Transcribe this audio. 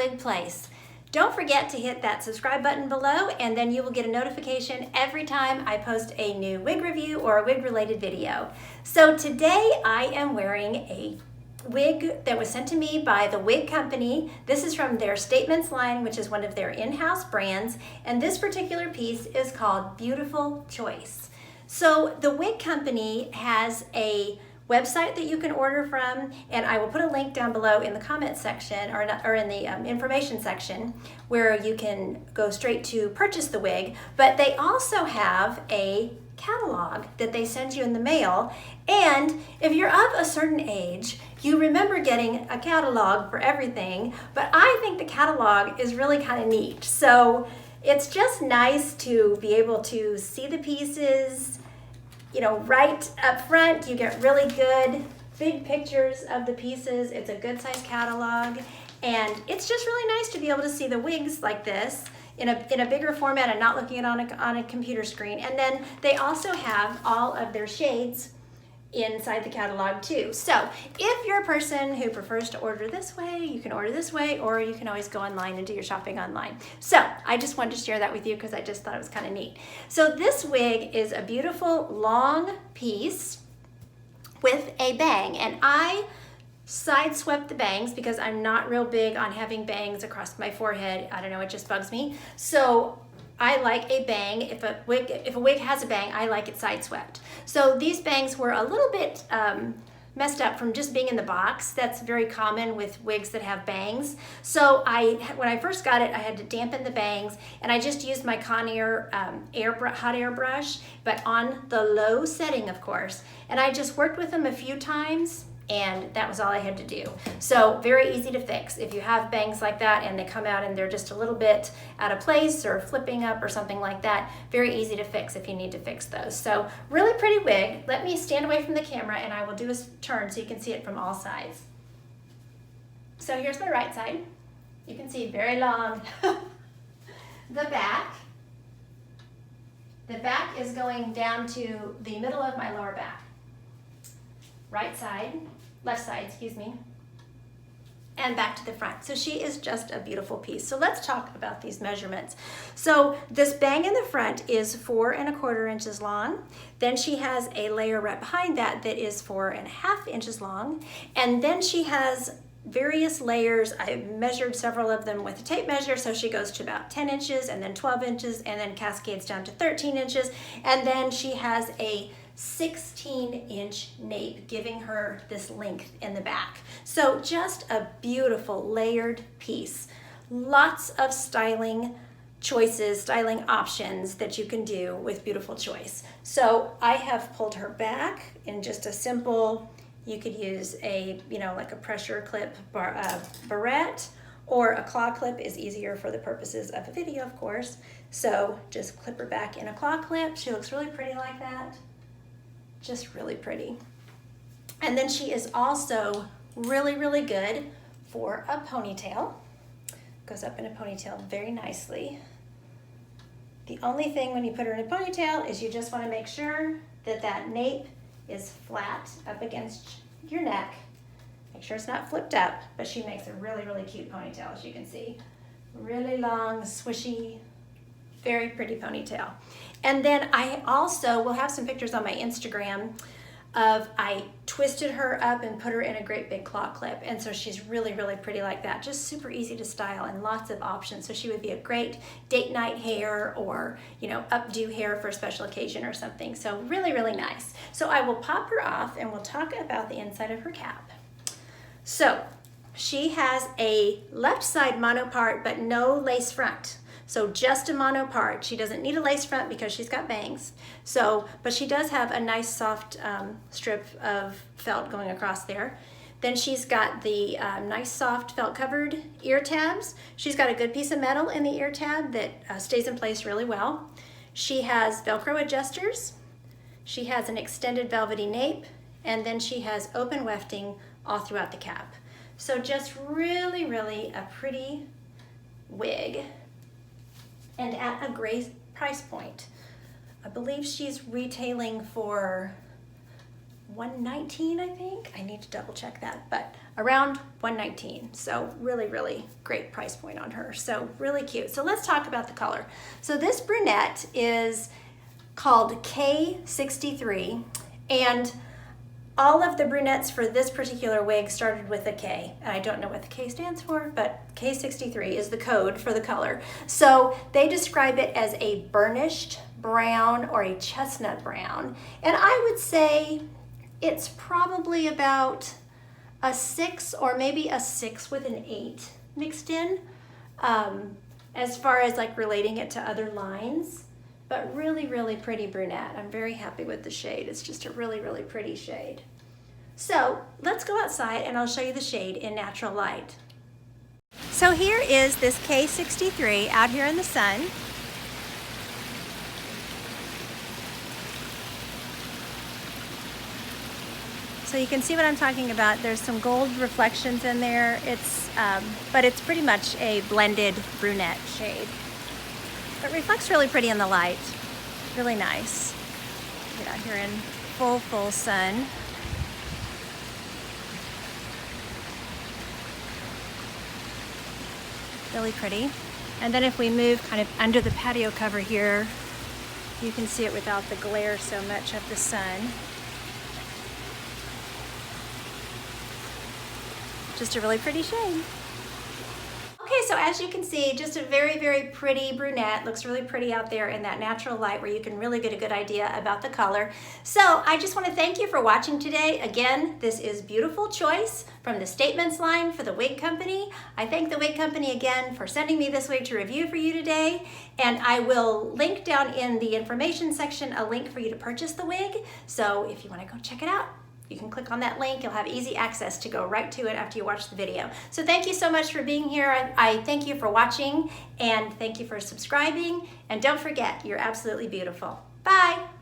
wig place. Don't forget to hit that subscribe button below, and then you will get a notification every time I post a new wig review or a wig related video. So today I am wearing a wig that was sent to me by the Wig Company. This is from their Statements line, which is one of their in-house brands, and this particular piece is called Beautiful Choice. So the Wig Company has a website that you can order from, and I will put a link down below in the comment section or in the information section where you can go straight to purchase the wig. But they also have a catalog that they send you in the mail, and if you're of a certain age, you remember getting a catalog for everything, but I think the catalog is really kind of neat. So it's just nice to be able to see the pieces, you know, right up front. You get really good big pictures of the pieces. It's a good size catalog, and it's just really nice to be able to see the wigs like this in a bigger format and not looking at it on a computer screen. And then they also have all of their shades inside the catalog too. So if you're a person who prefers to order this way, you can order this way, or you can always go online and do your shopping online. So I just wanted to share that with you because I just thought it was kind of neat. So this wig is a beautiful long piece with a bang, and I side swept the bangs because I'm not real big on having bangs across my forehead. I don't know, it just bugs me. So I like a bang. If a wig has a bang, I like it side swept. So these bangs were a little bit messed up from just being in the box. That's very common with wigs that have bangs. So when I first got it, I had to dampen the bangs, and I just used my Conair hot air brush, but on the low setting, of course. And I just worked with them a few times, and that was all I had to do. So very easy to fix. If you have bangs like that and they come out and they're just a little bit out of place or flipping up or something like that, very easy to fix if you need to fix those. So really pretty wig. Let me stand away from the camera and I will do a turn so you can see it from all sides. So here's my right side. You can see very long. The back is going down to the middle of my lower back. Left side, excuse me, and back to the front. So she is just a beautiful piece. So let's talk about these measurements. So this bang in the front is 4 1/4 inches long. Then she has a layer right behind that that is 4 1/2 inches long. And then she has various layers. I measured several of them with a tape measure, so she goes to about 10 inches and then 12 inches and then cascades down to 13 inches. And then she has a 16-inch nape, giving her this length in the back. So just a beautiful layered piece. Lots of styling choices, styling options that you can do with Beautiful Choice. So I have pulled her back in just a simple, you could use a, like a pressure clip barrette, or a claw clip is easier for the purposes of a video, of course. So just clip her back in a claw clip. She looks really pretty like that. Just really pretty. And then she is also really, really good for a ponytail. Goes up in a ponytail very nicely. The only thing when you put her in a ponytail is you just want to make sure that that nape is flat up against your neck. Make sure it's not flipped up, but she makes a really, really cute ponytail, as you can see. Really long, swishy, very pretty ponytail. And then I also will have some pictures on my Instagram of I twisted her up and put her in a great big claw clip. And so she's really, really pretty like that. Just super easy to style and lots of options. So she would be a great date night hair, or, updo hair for a special occasion or something. So really, really nice. So I will pop her off and we'll talk about the inside of her cap. So she has a left side monopart, but no lace front. So just a mono part. She doesn't need a lace front because she's got bangs. But she does have a nice soft strip of felt going across there. Then she's got the nice soft felt covered ear tabs. She's got a good piece of metal in the ear tab that stays in place really well. She has Velcro adjusters. She has an extended velvety nape, and then she has open wefting all throughout the cap. So just really, really a pretty wig, and at a great price point. I believe she's retailing for 119, I think. I need to double check that, but around 119. So really, really great price point on her. So really cute. So let's talk about the color. So this brunette is called K63, and all of the brunettes for this particular wig started with a K. And I don't know what the K stands for, but K63 is the code for the color. So they describe it as a burnished brown or a chestnut brown. And I would say it's probably about a 6 or maybe a 6 with an 8 mixed in, as far as like relating it to other lines. But really, really pretty brunette. I'm very happy with the shade. It's just a really, really pretty shade. So let's go outside and I'll show you the shade in natural light. So here is this K63 out here in the sun. So you can see what I'm talking about. There's some gold reflections in there. But it's pretty much a blended brunette shade. It reflects really pretty in the light. Really nice. Get out here in full sun. Really pretty. And then if we move kind of under the patio cover here, you can see it without the glare so much of the sun. Just a really pretty shade. Okay, so as you can see, just a very, very pretty brunette. Looks really pretty out there in that natural light where you can really get a good idea about the color. So I just want to thank you for watching today. Again, this is Beautiful Choice from the Statements line for the Wig Company. I thank the Wig Company again for sending me this wig to review for you today. And I will link down in the information section a link for you to purchase the wig. So if you want to go check it out, you can click on that link. You'll have easy access to go right to it after you watch the video. So thank you so much for being here. I thank you for watching and thank you for subscribing. And don't forget, you're absolutely beautiful. Bye.